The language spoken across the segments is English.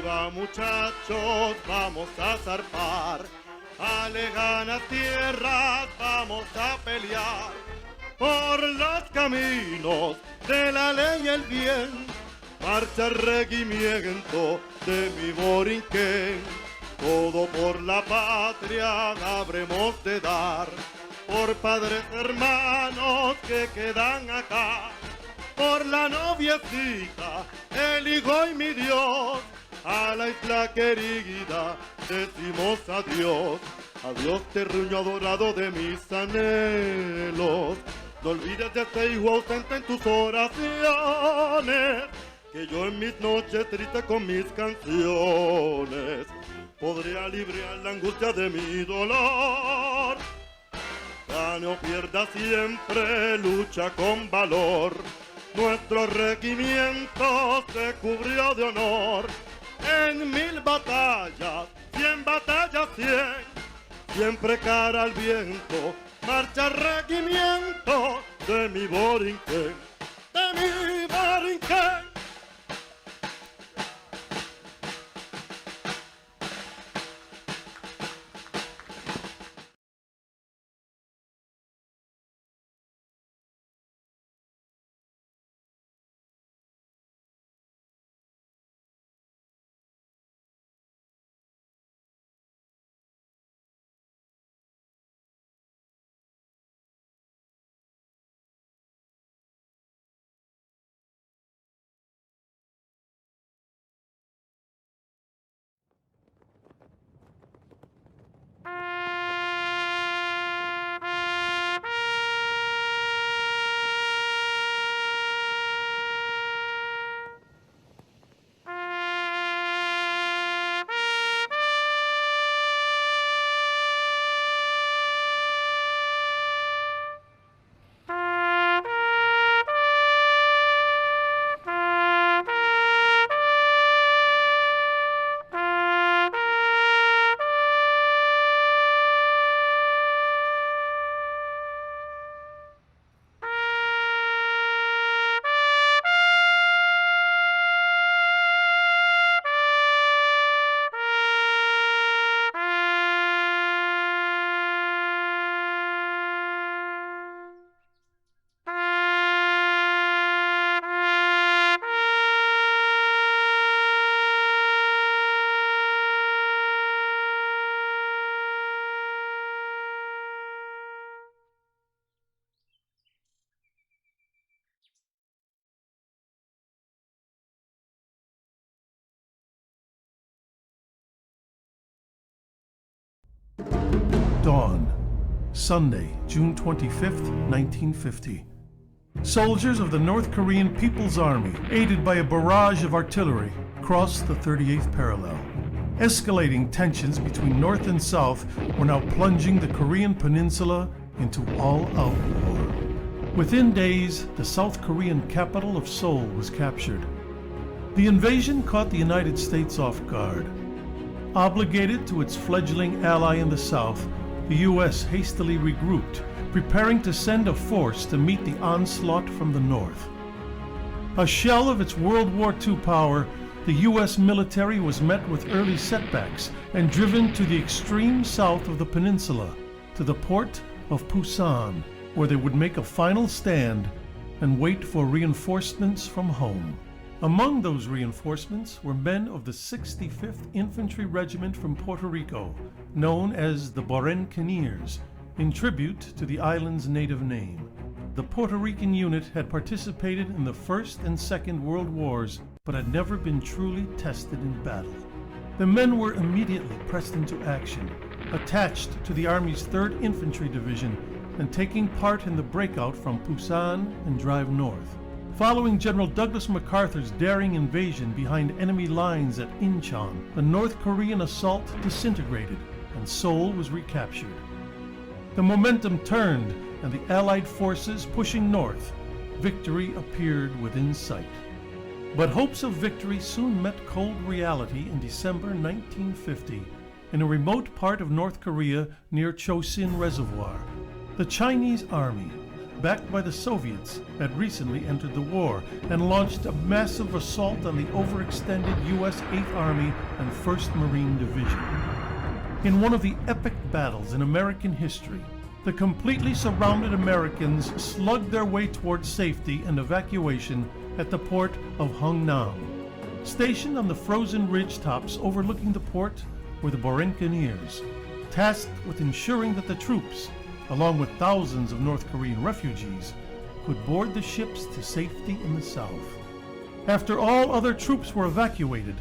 va muchachos, vamos a zarpar, a lejanas tierras vamos a pelear, por los caminos de la ley y el bien, marcha el regimiento de mi Borinquen, todo por la patria habremos de dar, por padres hermanos que quedan acá, por la noviecita, el hijo y mi Dios, a la isla querida decimos adiós, adiós terruño adorado de mis anhelos, no olvides de este hijo ausente en tus oraciones, que yo en mis noches tristes con mis canciones, podré aliviar la angustia de mi dolor, gane o pierda siempre, lucha con valor. Nuestro regimiento se cubrió de honor en 1000 batallas, 100 batallas, 100. Siempre cara al viento, marcha el regimiento de mi Borinquen, de mi Borinquen. Dawn, Sunday, June 25th, 1950. Soldiers of the North Korean People's Army, aided by a barrage of artillery, crossed the 38th parallel. Escalating tensions between North and South were now plunging the Korean peninsula into all-out war. Within days, the South Korean capital of Seoul was captured. The invasion caught the United States off guard. Obligated to its fledgling ally in the South, the U.S. hastily regrouped, preparing to send a force to meet the onslaught from the North. A shell of its World War II power, the U.S. military was met with early setbacks and driven to the extreme south of the peninsula, to the port of Pusan, where they would make a final stand and wait for reinforcements from home. Among those reinforcements were men of the 65th Infantry Regiment from Puerto Rico, known as the Borinqueniers, in tribute to the island's native name. The Puerto Rican unit had participated in the First and Second World Wars, but had never been truly tested in battle. The men were immediately pressed into action, attached to the Army's 3rd Infantry Division, and taking part in the breakout from Pusan and drive north. Following General Douglas MacArthur's daring invasion behind enemy lines at Incheon, the North Korean assault disintegrated and Seoul was recaptured. The momentum turned and the Allied forces pushing north, victory appeared within sight. But hopes of victory soon met cold reality in December 1950 in a remote part of North Korea near Chosin Reservoir. The Chinese army, backed by the Soviets, had recently entered the war and launched a massive assault on the overextended U.S. 8th Army and 1st Marine Division. In one of the epic battles in American history, the completely surrounded Americans slugged their way towards safety and evacuation at the port of Hungnam. Stationed on the frozen ridge tops overlooking the port were the Buccaneers, tasked with ensuring that the troops, along with thousands of North Korean refugees, could board the ships to safety in the south. After all other troops were evacuated,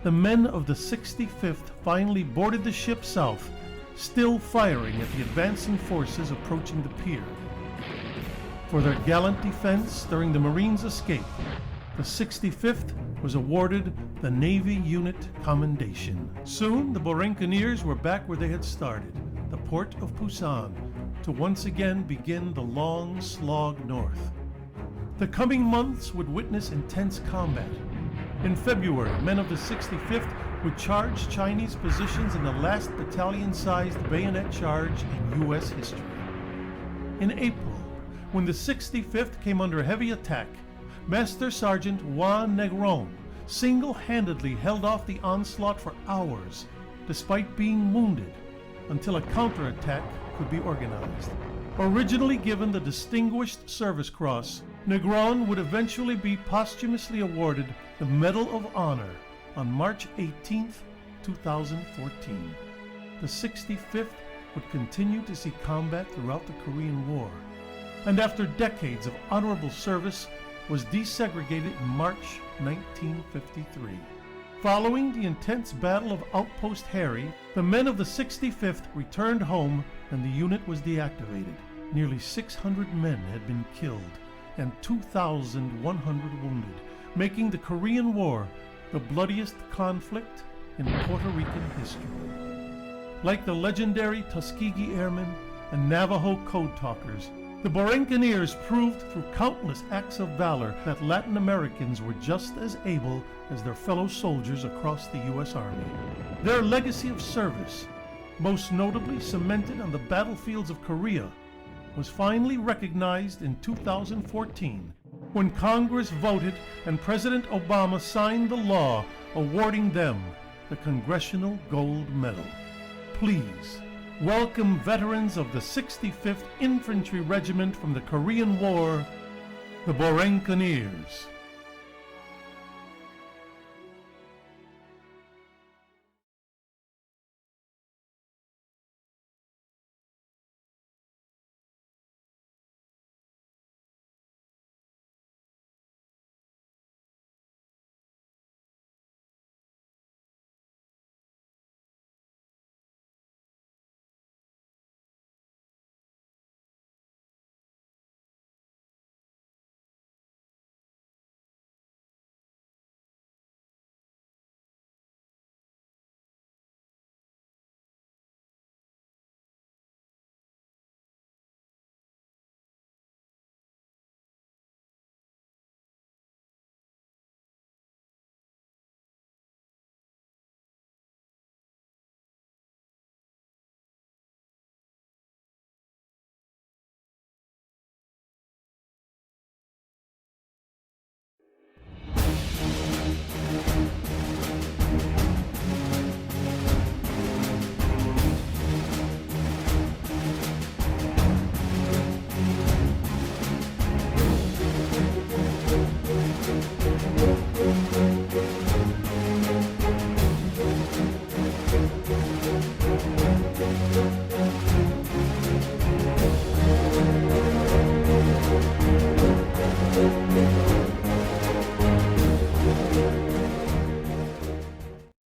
the men of the 65th finally boarded the ship south, still firing at the advancing forces approaching the pier. For their gallant defense during the Marines' escape, the 65th was awarded the Navy Unit Commendation. Soon, the Buccaneers were back where they had started, the port of Busan, to once again begin the long slog north. The coming months would witness intense combat. In February, men of the 65th would charge Chinese positions in the last battalion-sized bayonet charge in U.S. history. In April, when the 65th came under heavy attack, Master Sergeant Juan Negron single-handedly held off the onslaught for hours, despite being wounded, until a counterattack could be organized. Originally given the Distinguished Service Cross, Negron would eventually be posthumously awarded the Medal of Honor on March 18, 2014. The 65th would continue to see combat throughout the Korean War, and after decades of honorable service, was desegregated in March 1953. Following the intense Battle of Outpost Harry, the men of the 65th returned home and the unit was deactivated. Nearly 600 men had been killed and 2,100 wounded, making the Korean War the bloodiest conflict in Puerto Rican history. Like the legendary Tuskegee Airmen and Navajo Code Talkers, the Buccaneers proved through countless acts of valor that Latin Americans were just as able as their fellow soldiers across the U.S. Army. Their legacy of service, most notably cemented on the battlefields of Korea, was finally recognized in 2014 when Congress voted and President Obama signed the law awarding them the Congressional Gold Medal. Please welcome veterans of the 65th Infantry Regiment from the Korean War, the Buccaneers.